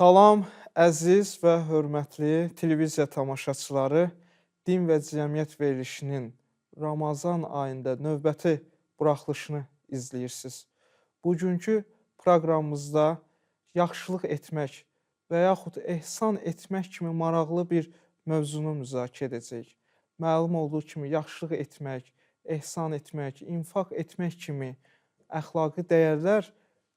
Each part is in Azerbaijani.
Salam, əziz və hörmətli televiziya tamaşaçıları. Din və Cəmiyyət verilişinin Ramazan ayında növbəti buraxılışını izləyirsiniz. Bugünkü proqramımızda yaxşılıq etmək və yaxud ehsan etmək kimi maraqlı bir mövzunu müzakirə edəcəyik. Məlum olduğu kimi yaxşılıq etmək, ehsan etmək, infaq etmək kimi əxlaqi dəyərlər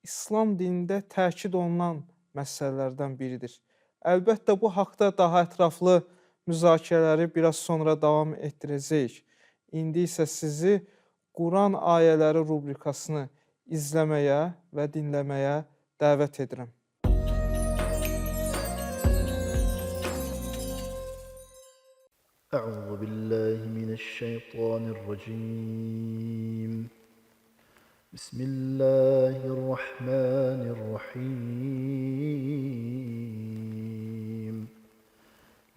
İslam dinində təkid olunan məsələlərdən biridir. Əlbəttə, bu haqda daha ətraflı müzakirələri biraz sonra davam etdirəcəyik. İndi isə sizi Quran ayələri rubrikasını izləməyə və dinləməyə dəvət edirəm. أعوذ بالله من الشيطان الرجيم بسم الله الرحمن الرحيم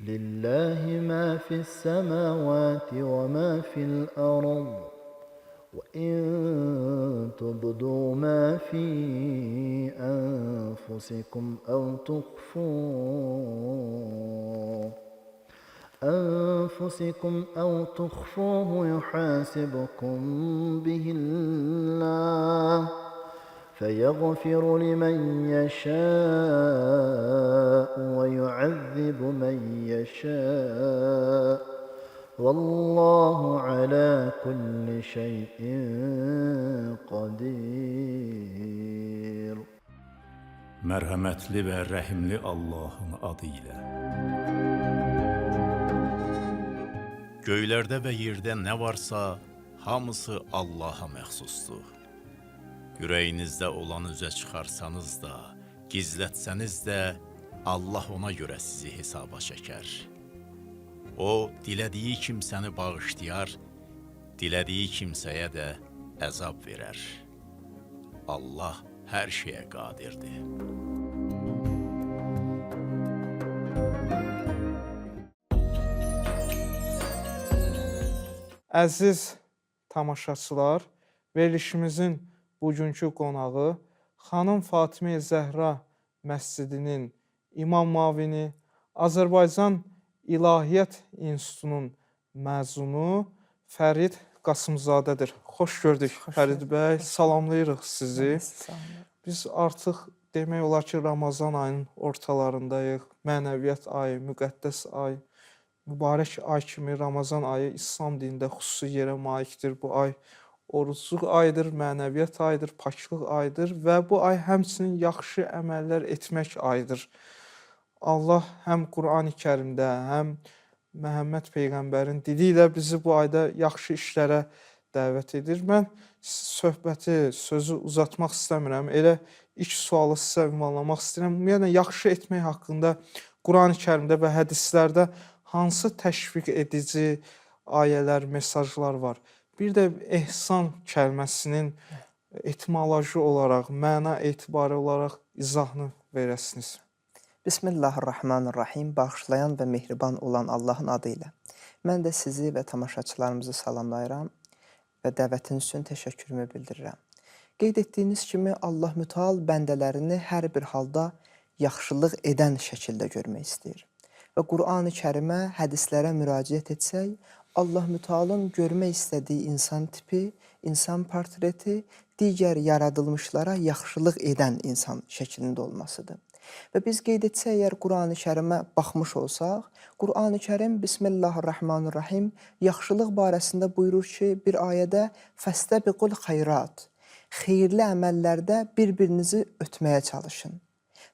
لله ما في السماوات وما في الأرض وإن تبدوا ما في أنفسكم أو تخفوه يحاسبكم به الله فيغفر لمن يشاء ويعذب من يشاء والله على كل شيء قدير. Mərhəmətli və rəhimli Allahın adı ilə. Göylərdə və yerdə nə varsa, hamısı Allaha məxsusdur. Ürəyinizdə olanı üzə çıxarsanız da, gizlətsəniz də, Allah ona görə sizi hesaba çəkər. O, dilədiyi kimsəni bağışlayar, dilədiyi kimsəyə də əzab verər. Allah hər şeyə qadirdir. Əziz tamaşaçılar, verilişimizin bugünkü qonağı Xanım Fatimə Zəhra məscidinin imam mavini, Azərbaycan İlahiyyat İnstitutunun məzunu Fərid Qasımzadədir. Xoş gördük Fərid bəy, salamlayırıq sizi. Biz artıq demək olar ki, Ramazan ayının ortalarındayıq. Mənəviyyat ayı, müqəddəs ay, mübarək ay kimi Ramazan ayı İslam dinində xüsusi yerə malikdir. Bu ay orucluq ayıdır, mənəviyyat ayıdır, paklıq ayıdır və bu ay həmçinin yaxşı əməllər etmək ayıdır. Allah həm Qurani Kərimdə, həm Məhəmməd Peyğəmbərin dili ilə bizi bu ayda yaxşı işlərə dəvət edir. Mən söhbəti, sözü uzatmaq istəmirəm. Elə ilk sualı sizə ünvanlamaq istəyirəm. Ümumiyyətlə, yaxşı etmək haqqında Qurani Kərimdə və hədislərdə hansı təşviq edici ayələr, mesajlar var? Bir də ehsan kəlməsinin etimoloji olaraq, məna etibarı olaraq izahını verəsiniz. Bismillahirrahmanirrahim. Bağışlayan və mehriban olan Allahın adı ilə. Mən də sizi və tamaşaçılarımızı salamlayıram və dəvətiniz üçün təşəkkürümü bildirirəm. Qeyd etdiyiniz kimi Allah Müteal bəndələrini hər bir halda yaxşılıq edən şəkildə görmək istəyir. Və Qur'an-ı Kərimə, hədislərə müraciət etsək, Allah Mütealın görmək istədiyi insan tipi, insan portreti digər yaradılmışlara yaxşılıq edən insan şəklində olmasıdır. Və biz qeyd etsək, əgər Qur'an-ı Kərimə baxmış olsaq, Qur'an-ı Kərim Bismillahirrahmanirrahim yaxşılıq barəsində buyurur ki, bir ayədə fəstəbiqul xeyrat, xeyirli əməllərdə bir-birinizi ötməyə çalışın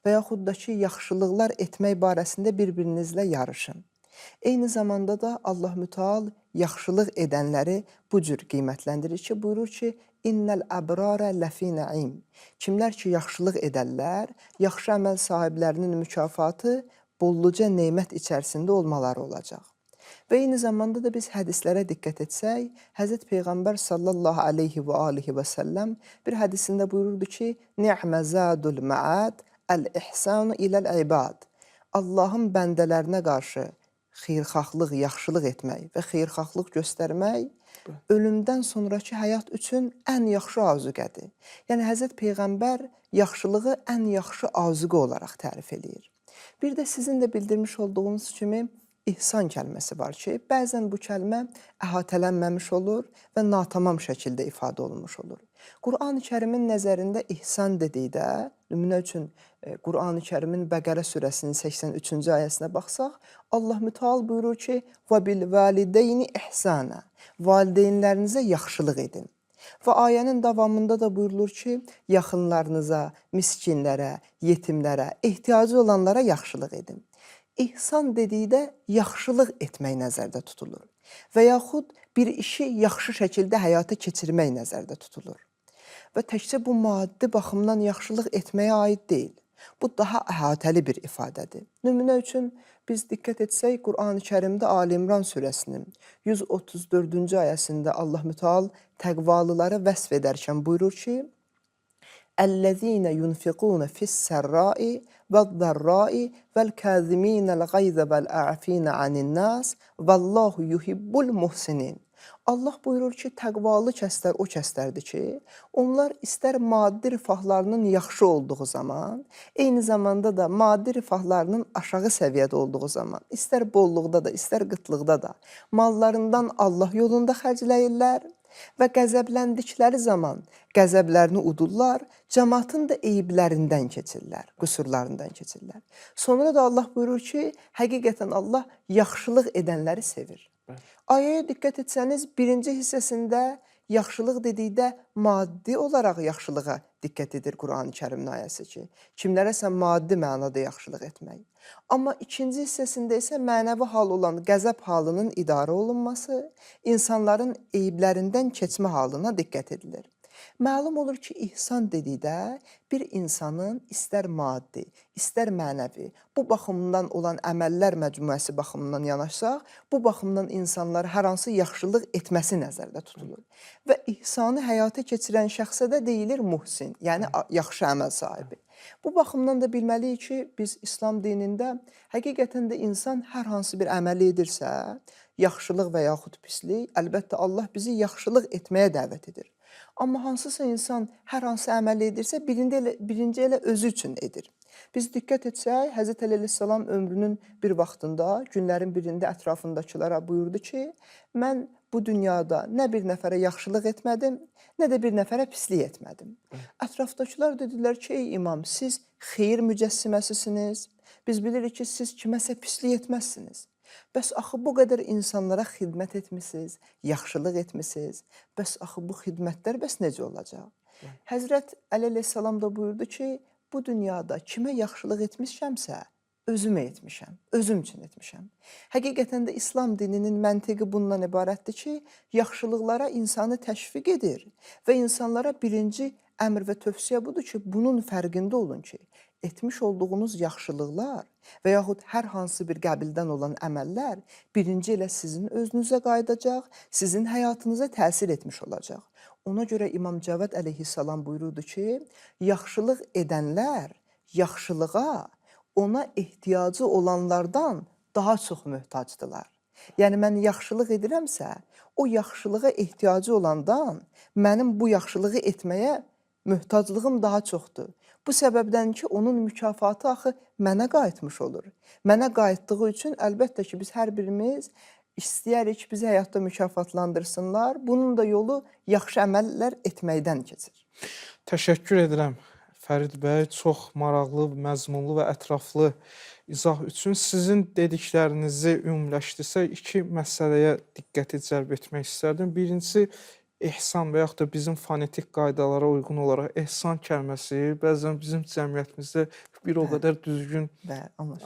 və yaxud da ki, yaxşılıqlar etmək barəsində bir-birinizlə yarışın. Eyni zamanda da Allah Müteal yaxşılıq edənləri bu cür qiymətləndirir ki, buyurur ki, İnnəl əbrarə ləfi nəim. Kimlər ki, yaxşılıq edərlər, yaxşı əməl sahiblərinin mükafatı bolluca neymət içərisində olmaları olacaq. Və eyni zamanda da biz hədislərə diqqət etsək, Həzrət Peyğəmbər sallallahu aleyhi və alihi və səlləm bir hədisində buyururdu ki, Ni'mə zədul məəd əl-ihsanu iləl-ibad. Allahın bəndələrinə qarşı xeyirxahlıq, yaxşılıq etmək və xeyirxahlıq göstərmək ölümdən sonrakı həyat üçün ən yaxşı azuqədir. Yəni Həzrət Peyğəmbər yaxşılığı ən yaxşı azuqə olaraq tərif eləyir. Bir də sizin də bildirmiş olduğunuz kimi ihsan kəlməsi var ki, bəzən bu kəlmə əhatələnməmiş olur və natamam şəkildə ifadə olunmuş olur. Qur'an-ı Kərimin nəzərində ihsan dedikdə, nümunə üçün Qur'an-ı Kərimin Bəqərə surəsinin 83-cü ayəsinə baxsaq, Allah Müteal buyurur ki, və bil valideyni ihsana, valideynlərinizə yaxşılıq edin. Və ayənin davamında da buyurulur ki, yaxınlarınıza, miskinlərə, yetimlərə, ehtiyacı olanlara yaxşılıq edin. İhsan dedikdə yaxşılıq etmək nəzərdə tutulur və yaxud bir işi yaxşı şəkildə həyata keçirmək nəzərdə tutulur. Və təkcə bu maddi baxımdan yaxşılıq etməyə aid deyil. Bu daha əhatəli bir ifadədir. Nümunə üçün biz diqqət etsək, Qur'an-ı Kərimdə Ali İmran surəsinin 134-cü ayəsində Allah Müteal təqvalıları vəsf edərkən buyurur ki, "Əllezîne yunfiqûne fis-serrâi ve'd-darrâi vel-kâzimînel-gayze vel-a'fîne anin-nâs vallahu yuhibbul muhsinin." Allah buyurur ki, təqvalı kəslər o kəslərdir ki, onlar istər maddi rifahlarının yaxşı olduğu zaman, eyni zamanda da maddi rifahlarının aşağı səviyyədə olduğu zaman, istər bolluqda da, istər qıtlıqda da mallarından Allah yolunda xərcləyirlər və qəzəbləndikləri zaman qəzəblərini udurlar, cəmaatın da eyiblərindən keçirlər, qüsurlarından keçirlər. Sonra da Allah buyurur ki, həqiqətən Allah yaxşılıq edənləri sevir. Ayəyə diqqət etsəniz, birinci hissəsində yaxşılıq dedikdə maddi olaraq yaxşılığa diqqət edir Qur'an-ı Kərimin ayəsi ki, kimlərəsə maddi mənada yaxşılıq etmək. Amma ikinci hissəsində isə mənəvi hal olan qəzəb halının idarə olunması, insanların eyiblərindən keçmə halına diqqət edilir. Məlum olur ki, ihsan dedikdə bir insanın istər maddi, istər mənəvi, bu baxımdan olan əməllər məcmuəsi baxımından yanaşsaq, bu baxımdan insanlar hər hansı yaxşılıq etməsi nəzərdə tutulur. Və ihsanı həyata keçirən şəxsə də deyilir muhsin, yəni yaxşı əməl sahibi. Bu baxımdan da bilməliyik ki, biz İslam dinində həqiqətən də insan hər hansı bir əməli edirsə, yaxşılıq və yaxud pislik, əlbəttə Allah bizi yaxşılıq etməyə dəvət edir. Amma hansısa insan hər hansı əməli edirsə, birinci elə özü üçün edir. Biz diqqət etsək, Həzrət Əli əleyhissalam ömrünün bir vaxtında, günlərin birində ətrafındakılara buyurdu ki, mən bu dünyada nə bir nəfərə yaxşılıq etmədim, nə də bir nəfərə pislik etmədim. Ətrafdakılar dedilər ki, ey imam, siz xeyir mücəssiməsisiniz, biz bilirik ki, siz kiməsə pislik etməzsiniz. Bəs axı bu qədər insanlara xidmət etmisiniz, yaxşılıq etmisiniz. Bəs axı bu xidmətlər bəs necə olacaq? Həzrət Əli əleyhissalam da buyurdu ki, bu dünyada kimə yaxşılıq etmişəmsə, özümə etmişəm, özüm üçün etmişəm. Həqiqətən də İslam dininin məntiqi bundan ibarətdir ki, yaxşılıqlara insanı təşviq edir və insanlara birinci əmr və tövsiyə budur ki, bunun fərqində olun ki, etmiş olduğunuz yaxşılıqlar və yaxud hər hansı bir qəbildən olan əməllər birinci elə sizin özünüzə qayıdacaq, sizin həyatınıza təsir etmiş olacaq. Ona görə İmam Cavad əleyhissalam buyururdu ki, yaxşılıq edənlər yaxşılığa ona ehtiyacı olanlardan daha çox möhtacdılar. Yəni, mən yaxşılıq edirəmsə, o yaxşılığa ehtiyacı olandan mənim bu yaxşılığı etməyə möhtaclığım daha çoxdur. Bu səbəbdən ki, onun mükafatı axı mənə qayıtmış olur. Mənə qayıtdığı üçün əlbəttə ki, biz hər birimiz istəyərik bizi həyatda mükafatlandırsınlar. Bunun da yolu yaxşı əməllər etməkdən keçir. Təşəkkür edirəm Fərid bəy, çox maraqlı, məzmunlu və ətraflı izah üçün. Sizin dediklərinizi ümumiləşdirsək, iki məsələyə diqqəti cəlb etmək istərdim. Birincisi, ehsan və yaxud da bizim fonetik qaydalara uyğun olaraq ehsan kəlməsi bəzən bizim cəmiyyətimizdə bir o qədər düzgün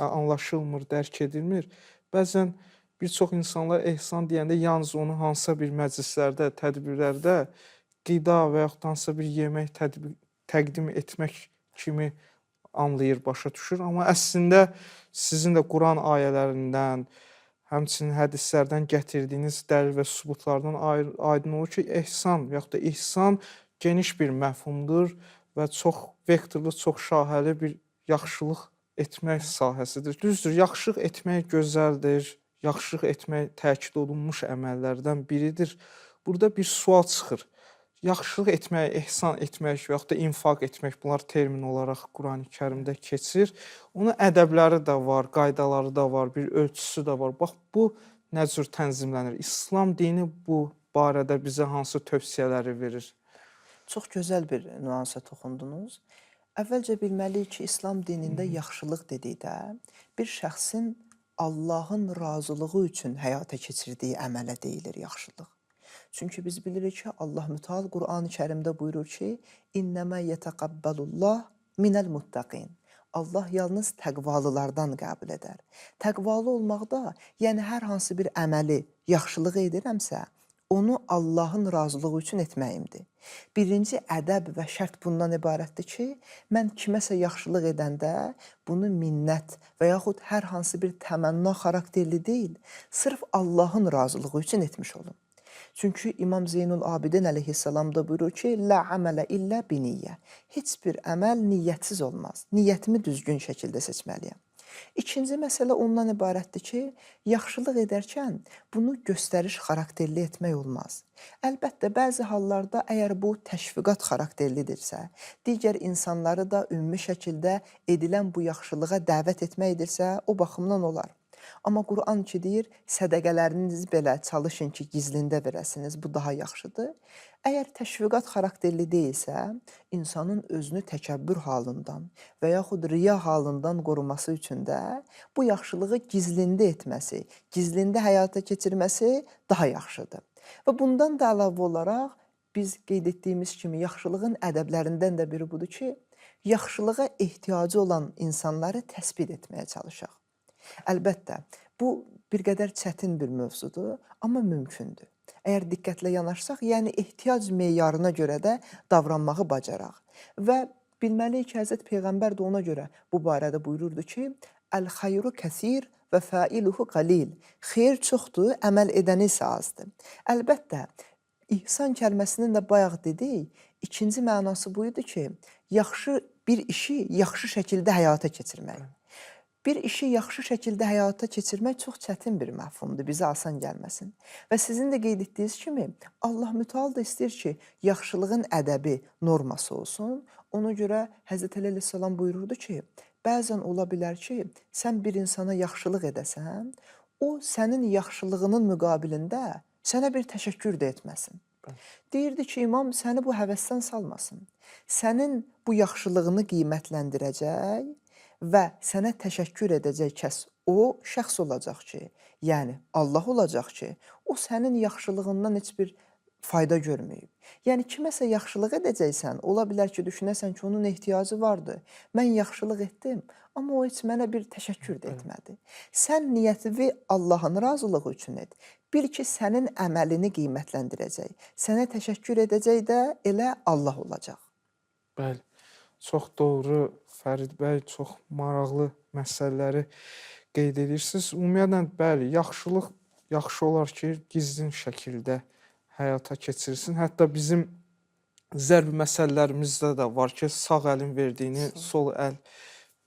anlaşılmır, dərk edilmir. Bəzən bir çox insanlar ehsan deyəndə yalnız onu hansısa bir məclislərdə, tədbirlərdə qida və yaxud hansısa bir yemək təqdim etmək kimi anlayır, başa düşür. Amma əslində sizin də Quran ayələrindən, həmçinin hədislərdən gətirdiyiniz dəlil və sübutlardan aydın olur ki, ehsan və yaxud da ihsan geniş bir məfhumdur və çox vektorlu, çox şaxəli bir yaxşılıq etmək sahəsidir. Düzdür, yaxşılıq etmək gözəldir, yaxşılıq etmək təkid olunmuş əməllərdən biridir. burada bir sual çıxır. Yaxşılıq etmək, ehsan etmək və yaxud da infaq etmək, bunlar termin olaraq Qurani-Kərimdə keçir. Onun ədəbləri də var, qaydaları da var, bir ölçüsü də var. Bax, bu nə cür tənzimlənir? İslam dini bu barədə bizə hansı tövsiyələri verir? Çox gözəl bir nüansa toxundunuz. Əvvəlcə bilməliyik ki, İslam dinində yaxşılıq dedikdə bir şəxsin Allahın razılığı üçün həyata keçirdiyi əmələ deyilir yaxşılıq. Çünki biz bilirik ki, Allah Müteal Qur'an-ı Kərimdə buyurur ki, İnnəmə yətəqəbbəlullah minəl muttaqin. Allah yalnız təqvalılardan qəbul edər. Təqvalı olmaqda, yəni hər hansı bir əməli, yaxşılıq edirəmsə, onu Allahın razılığı üçün etməyimdir. Birinci ədəb və şərt bundan ibarətdir ki, mən kiməsə yaxşılıq edəndə bunu minnət və yaxud hər hansı bir təmənna xarakterli deyil, sırf Allahın razılığı üçün etmiş olum. Çünki İmam Zeynul Abidin əleyhissalam da buyurur ki, Lə əmələ illə biniyyə. Heç bir əməl niyyətsiz olmaz. Niyyətimi düzgün şəkildə seçməliyəm. İkinci məsələ ondan ibarətdir ki, yaxşılıq edərkən bunu göstəriş xarakterli etmək olmaz. Əlbəttə, bəzi hallarda əgər bu təşviqat xarakterlidirsə, digər insanları da ümumi şəkildə edilən bu yaxşılığa dəvət etməkdirsə, o baxımdan olar. Amma Qur'an ki deyir, sədəqələriniz belə çalışın ki, gizlində verəsiniz, bu daha yaxşıdır. Əgər təşviqat xarakterli deyilsə, insanın özünü təkəbbür halından və yaxud riya halından qoruması üçün də bu yaxşılığı gizlində etməsi, gizlində həyata keçirməsi daha yaxşıdır. Və bundan da əlavə olaraq biz qeyd etdiyimiz kimi yaxşılığın ədəblərindən də biri budur ki, yaxşılığa ehtiyacı olan insanları təsbit etməyə çalışaq. Əlbəttə, bu bir qədər çətin bir mövzudur, amma mümkündür. Əgər diqqətlə yanaşsaq, yəni ehtiyac meyarına görə də davranmağı bacaraq. Və bilməliyik ki, Həzrət Peyğəmbər də ona görə bu barədə buyururdu ki, Əl-xayru kəsir və fəiluhu qalil. Xeyir çoxdur, əməl edəni isə azdır. Əlbəttə, ihsan kəlməsinin də bayaq dedik, ikinci mənası buydu ki, bir işi yaxşı şəkildə həyata keçirmək. Bir işi yaxşı şəkildə həyata keçirmək çox çətin bir məfhumdur, bizə asan gəlməsin. Və sizin də qeyd etdiyiniz kimi, Allah Müteal da istəyir ki, yaxşılığın ədəbi norması olsun. Ona görə Həzrət Əli əleyhissalam buyururdu ki, bəzən ola bilər ki, sən bir insana yaxşılıq edəsən, o sənin yaxşılığının müqabilində sənə bir təşəkkür də etməsin. Deyirdi ki, imam səni bu həvəsdən salmasın. Sənin bu yaxşılığını qiymətləndirəcək və sənə təşəkkür edəcək kəs o şəxs olacaq ki, yəni Allah olacaq ki, o sənin yaxşılığından heç bir fayda görməyib. Yəni kiməsə yaxşılıq edəcəksən, ola bilər ki, düşünəsən ki, onun ehtiyacı vardı. Mən yaxşılıq etdim, amma o heç mənə bir təşəkkür də etmədi. Sən niyyətini Allahın razılığı üçün et. Bil ki, sənin əməlini qiymətləndirəcək. Sənə təşəkkür edəcək də elə Allah olacaq. Bəli, çox doğru Fərid bəy, çox maraqlı məsələləri qeyd edirsiniz. Ümumiyyətlə, bəli, yaxşılıq yaxşı olar ki, gizlin şəkildə həyata keçirsin. Hətta bizim zərb məsələlərimizdə də var ki, sağ əlin verdiyini sol əl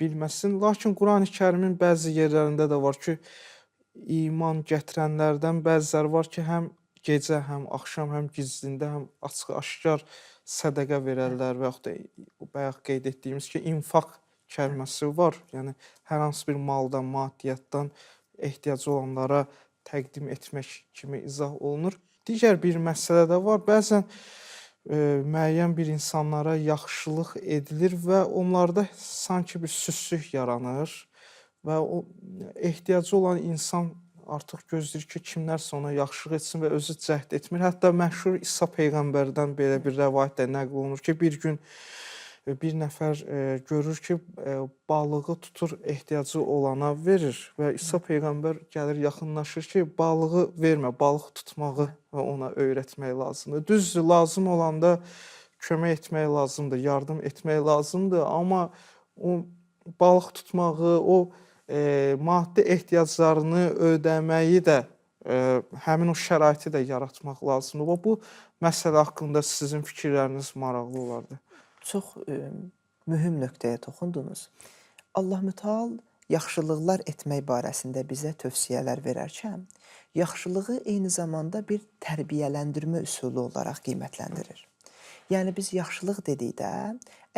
bilməsin. Lakin Qurani-Kərimin bəzi yerlərində də var ki, iman gətirənlərdən bəziləri var ki, həm gecə, həm axşam, həm gizlində, həm açıq-aşkar sədəqə verərlər və yaxud da bayaq qeyd etdiyimiz ki, infaq kəlməsi var. Yəni, hər hansı bir maldan, maddiyyatdan ehtiyacı olanlara təqdim etmək kimi izah olunur. Digər bir məsələ də var. Bəzən müəyyən bir insanlara yaxşılıq edilir və onlarda sanki bir süslük yaranır və o ehtiyacı olan insan artıq gözləyir ki, kimlərsə ona yaxşılıq etsin və özü cəhd etmir. Hətta məşhur İsa Peyğəmbərdən belə bir rəvayət də nəql olunur ki, bir gün bir nəfər görür ki, balığı tutur, ehtiyacı olana verir və İsa Peyğəmbər gəlir, yaxınlaşır ki, balığı vermə, balıq tutmağı ona öyrətmək lazımdır. Düzdür, lazım olanda kömək etmək lazımdır, yardım etmək lazımdır, amma o balıq tutmağı, o maddi ehtiyaclarını ödəməyi də, həmin o şəraiti də yaratmaq lazımdır. Bu məsələ haqqında sizin fikirləriniz maraqlı olardı. Çox mühüm nöqtəyə toxundunuz. Allah Müteal yaxşılıqlar etmək barəsində bizə tövsiyələr verərkən, yaxşılığı eyni zamanda bir tərbiyələndirmə üsulu olaraq qiymətləndirir. Yəni biz yaxşılıq dedikdə,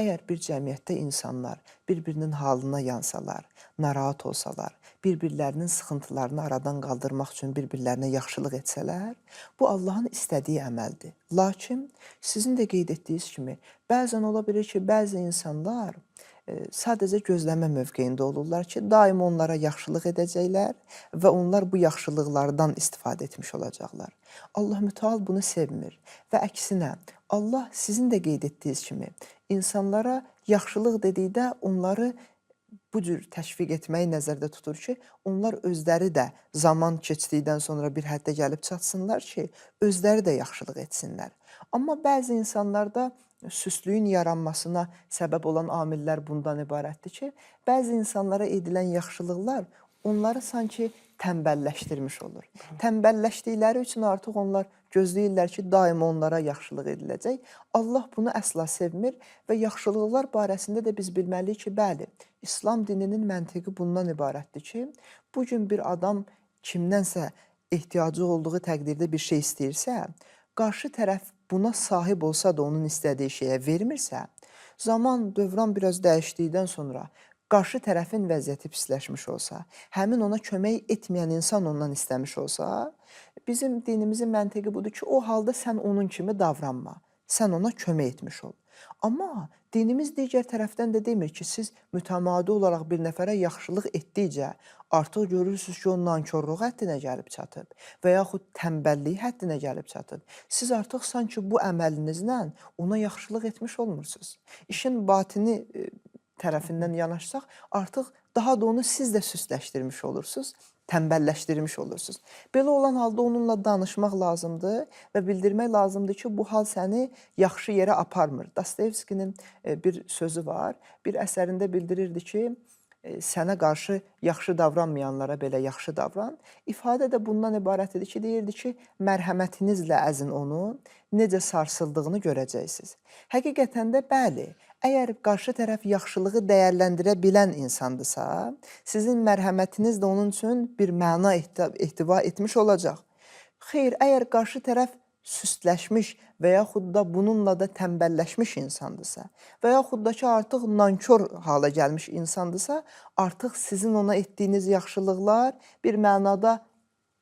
əgər bir cəmiyyətdə insanlar bir-birinin halına yansalar, narahat olsalar, bir-birlərinin sıxıntılarını aradan qaldırmaq üçün bir-birlərinə yaxşılıq etsələr, bu Allahın istədiyi əməldir. Lakin sizin də qeyd etdiyiniz kimi, bəzən ola bilir ki, bəzi insanlar sadəcə gözləmə mövqeyində olurlar ki, daim onlara yaxşılıq edəcəklər və onlar bu yaxşılıqlardan istifadə etmiş olacaqlar. Allah mütəal bunu sevmir və əksinə, Allah sizin də qeyd etdiyiniz kimi, insanlara yaxşılıq dedikdə onları bu cür təşviq etməyi nəzərdə tutur ki, onlar özləri də zaman keçdikdən sonra bir həddə gəlib çatsınlar ki, özləri də yaxşılıq etsinlər. Amma bəzi insanlarda süstlüyün yaranmasına səbəb olan amillər bundan ibarətdir ki, bəzi insanlara edilən yaxşılıqlar onları sanki tənbəlləşdirmiş olur. Tənbəlləşdikləri üçün artıq onlar gözləyirlər ki, daima onlara yaxşılıq ediləcək. Allah bunu əsla sevmir və yaxşılıqlar barəsində də biz bilməliyik ki, bəli, İslam dininin məntiqi bundan ibarətdir ki, bugün bir adam kimdənsə ehtiyacı olduğu təqdirdə bir şey istəyirsə, qarşı tərəf buna sahib olsa da onun istədiyi şeyə vermirsə, zaman, dövran biraz dəyişdikdən sonra qarşı tərəfin vəziyyəti pisləşmiş olsa, həmin ona kömək etməyən insan ondan istəmiş olsa, bizim dinimizin məntiqi budur ki, o halda sən onun kimi davranma, sən ona kömək etmiş ol. Amma dinimiz digər tərəfdən də demir ki, siz mütəmadi olaraq bir nəfərə yaxşılıq etdikcə artıq görürsünüz ki, o nankorluq həddinə gəlib çatıb və yaxud tənbəllik həddinə gəlib çatıb. Siz artıq sanki bu əməlinizlə ona yaxşılıq etmiş olmursunuz. İşin batini tərəfindən yanaşsaq, artıq daha da onu siz də süsləşdirmiş olursunuz, tənbəlləşdirmiş olursunuz. Belə olan halda onunla danışmaq lazımdır və bildirmək lazımdır ki, bu hal səni yaxşı yerə aparmır. Dostoyevskinin bir sözü var, bir əsərində bildirirdi ki, sənə qarşı yaxşı davranmayanlara belə yaxşı davran. İfadə də bundan ibarət idi ki, deyirdi ki, mərhəmətinizlə əzin onun necə sarsıldığını görəcəksiniz. Həqiqətən də bəli, əgər qarşı tərəf yaxşılığı dəyərləndirə bilən insandırsa, sizin mərhəmətiniz də onun üçün bir məna ehtiva etmiş olacaq. Xeyr, əgər qarşı tərəf süstləşmiş və yaxud da bununla da tənbəlləşmiş insandırsa və yaxud da ki, artıq nankor hala gəlmiş insandırsa, artıq sizin ona etdiyiniz yaxşılıqlar bir mənada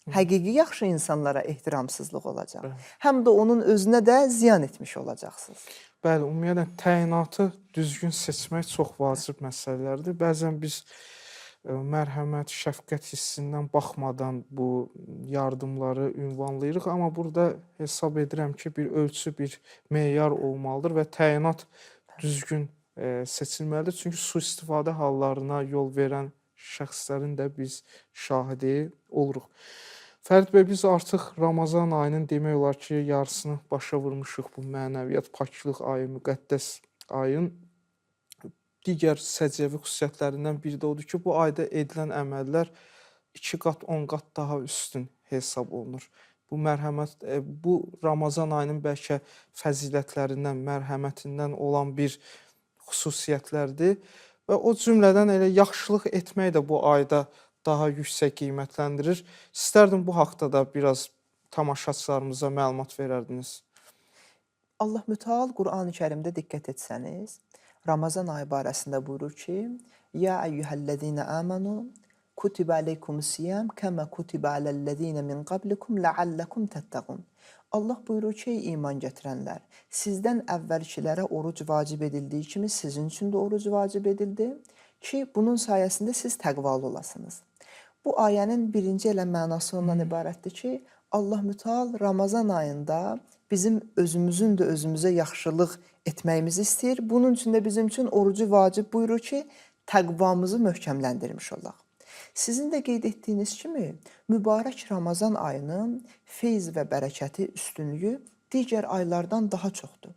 həqiqi yaxşı insanlara ehtiramsızlıq olacaq. Həm də onun özünə də ziyan etmiş olacaqsınız. Bəli, ümumiyyətlə təyinatı düzgün seçmək çox vacib məsələlərdir. Bəzən biz mərhəmət, şəfqət hissindən baxmadan bu yardımları ünvanlayırıq, amma burada hesab edirəm ki, bir ölçü, bir meyar olmalıdır və təyinat düzgün seçilməlidir. Çünki sui-istifadə hallarına yol verən şəxslərin də biz şahidi oluruq. Fərid bəy, biz artıq Ramazan ayının demək olar ki, yarısını başa vurmuşuq bu mənəviyyat, paklıq ayı, müqəddəs ayın. Digər səciyyəvi xüsusiyyətlərindən biri də odur ki, bu ayda edilən əməllər 2 qat, 10 qat daha üstün hesab olunur. Bu mərhəmət, bu Ramazan ayının bəlkə fəzilətlərindən, mərhəmətindən olan bir xüsusiyyətlərdir və o cümlədən elə yaxşılıq etmək də bu ayda daha yüksək qiymətləndirir. İstərdim bu haqda da biraz tamaşaçılarımıza məlumat verərdiniz. Allah Mütəal Qur'an-ı Kərimdə diqqət etsəniz, Ramazan ayı barəsində buyurur ki, Ya əyyuhəl-ləzīnə əmənu, kutibə aleykumus-siyam, kəmə kutibə aləl-ləzīnə min qablikum, ləalləkum təttəqun. Allah buyurur ki, iman gətirənlər, sizdən əvvəlkilərə oruc vacib edildiyi kimi sizin üçün də oruc vacib edildi ki, bunun sayəsində siz təqvalı olasınız. Bu ayənin birinci elə mənası ondan ibarətdir ki, Allah Mütəal Ramazan ayında bizim özümüzün də özümüzə yaxşılıq etməyimizi istəyir. Bunun üçün də bizim üçün orucu vacib buyurur ki, təqvamızı möhkəmləndirmiş olaq. Sizin də qeyd etdiyiniz kimi, mübarək Ramazan ayının feyz və bərəkəti, üstünlüyü digər aylardan daha çoxdur.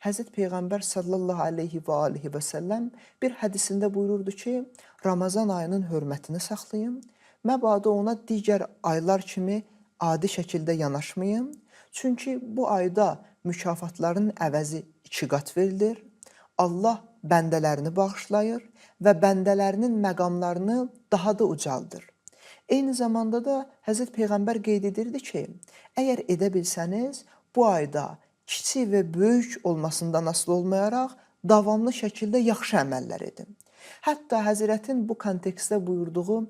Həzrət Peyğəmbər sallallahu aleyhi və alihi və səlləm bir hədisində buyururdu ki, Ramazan ayının hörmətini saxlayın, məbadə ona digər aylar kimi adi şəkildə yanaşmayın, çünki bu ayda mükafatların əvəzi 2 qat verilir. Allah bəndələrini bağışlayır və bəndələrinin məqamlarını daha da ucaldır. Eyni zamanda da Həzrət Peyğəmbər qeyd edirdi ki, əgər edə bilsəniz, bu ayda kiçik və böyük olmasından asılı olmayaraq davamlı şəkildə yaxşı əməllər edin. Hətta Həzrətin bu kontekstdə buyurduğu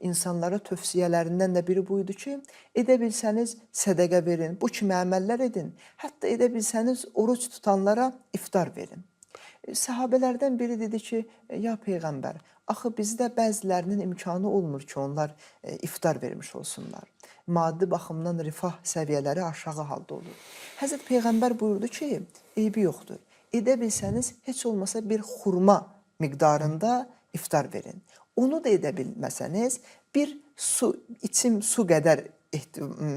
insanlara tövsiyələrindən də biri buydu ki, edə bilsəniz sədəqə verin, bu kimi əməllər edin. Hətta edə bilsəniz oruc tutanlara iftar verin. Səhabələrdən biri dedi ki, ya Peyğəmbər, axı bizdə bəzilərinin imkanı olmur ki, onlar iftar vermiş olsunlar. Maddi baxımdan rifah səviyyələri aşağı halda olur. Həzrət Peyğəmbər buyurdu ki, eybi yoxdur. Edə bilsəniz heç olmasa bir xurma miqdarında iftar verin. Onu da edə bilməsəniz, bir içim su qədər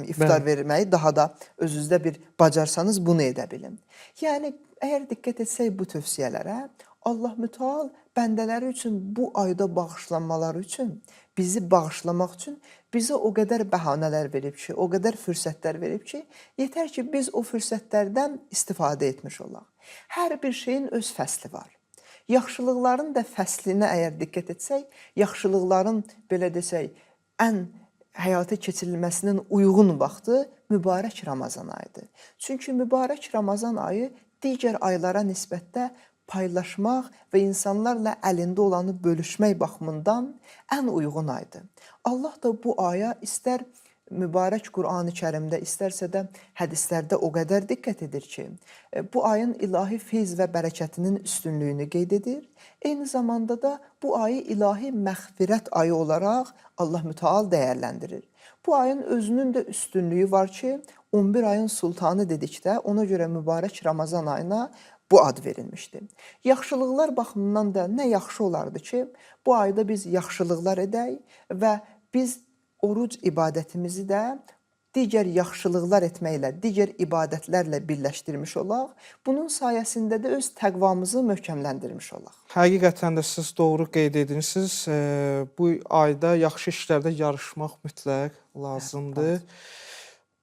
iftar verməyi daha da özünüzdə bir bacarsanız bunu edə bilin. Yəni, əgər diqqət etsək bu tövsiyələrə, Allah Müteal bəndələri üçün bu ayda bağışlanmaları üçün, bizi bağışlamaq üçün bizə o qədər bəhanələr verib ki, o qədər fürsətlər verib ki, yetər ki, biz o fürsətlərdən istifadə etmiş olaq. Hər bir şeyin öz fəsli var. Yaxşılıqların da fəslinə əgər diqqət etsək, yaxşılıqların, belə desək, ən həyata keçirilməsinin uyğun vaxtı mübarək Ramazan ayıdır. Çünki mübarək Ramazan ayı digər aylara nisbətdə paylaşmaq və insanlarla əlində olanı bölüşmək baxımından ən uyğun aydır. Allah da bu aya istər mübarək Qur'an-ı Kərimdə, istərsə də hədislərdə o qədər diqqət edir ki, bu ayın ilahi feyz və bərəkətinin üstünlüyünü qeyd edir. Eyni zamanda da bu ayı ilahi məğfirət ayı olaraq Allah Müteal dəyərləndirir. Bu ayın özünün də üstünlüyü var ki, 11 ayın sultanı dedikdə ona görə mübarək Ramazan ayına bu ad verilmişdir. Yaxşılıqlar baxımından da nə yaxşı olardı ki, bu ayda biz yaxşılıqlar edək və biz oruc ibadətimizi də digər yaxşılıqlar etməklə, digər ibadətlərlə birləşdirmiş olaq. Bunun sayəsində də öz təqvamızı möhkəmləndirmiş olaq. Həqiqətən də siz doğru qeyd edirsiniz. Bu ayda yaxşı işlərdə yarışmaq mütləq lazımdır.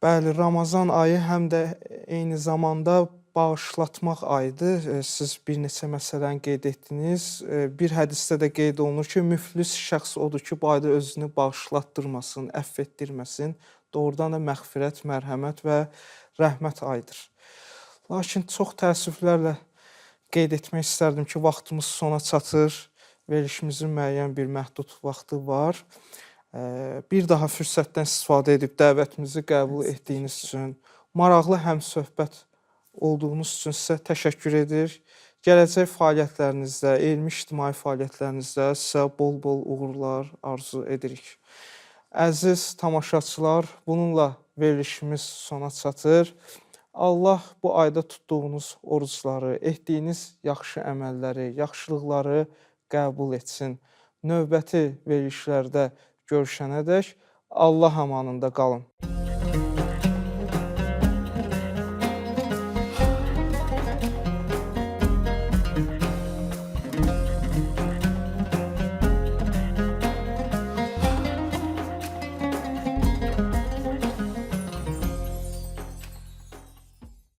Bəli, Ramazan ayı həm də eyni zamanda bağışlatmaq ayıdır. Siz bir neçə məsələni qeyd etdiniz. Bir hədisdə də qeyd olunur ki, müflis şəxs odur ki, bu ayda özünü bağışlatdırmasın, əfv etdirməsin. Doğrudan da məğfirət, mərhəmət və rəhmət ayıdır. Lakin çox təəssüflərlə qeyd etmək istərdim ki, vaxtımız sona çatır. Verilişimizin müəyyən bir məhdud vaxtı var. Bir daha fürsətdən istifadə edib dəvətimizi qəbul etdiyiniz üçün, maraqlı həmsöhbət olduğunuz üçün sizə təşəkkür edir. Gələcək fəaliyyətlərinizdə, elmi ictimai fəaliyyətlərinizdə sizə bol-bol uğurlar arzu edirik. Əziz tamaşaçılar, bununla verilişimiz sona çatır. Allah bu ayda tutduğunuz orucları, etdiyiniz yaxşı əməlləri, yaxşılıqları qəbul etsin. Növbəti verilişlərdə görüşənədək Allah amanında qalın.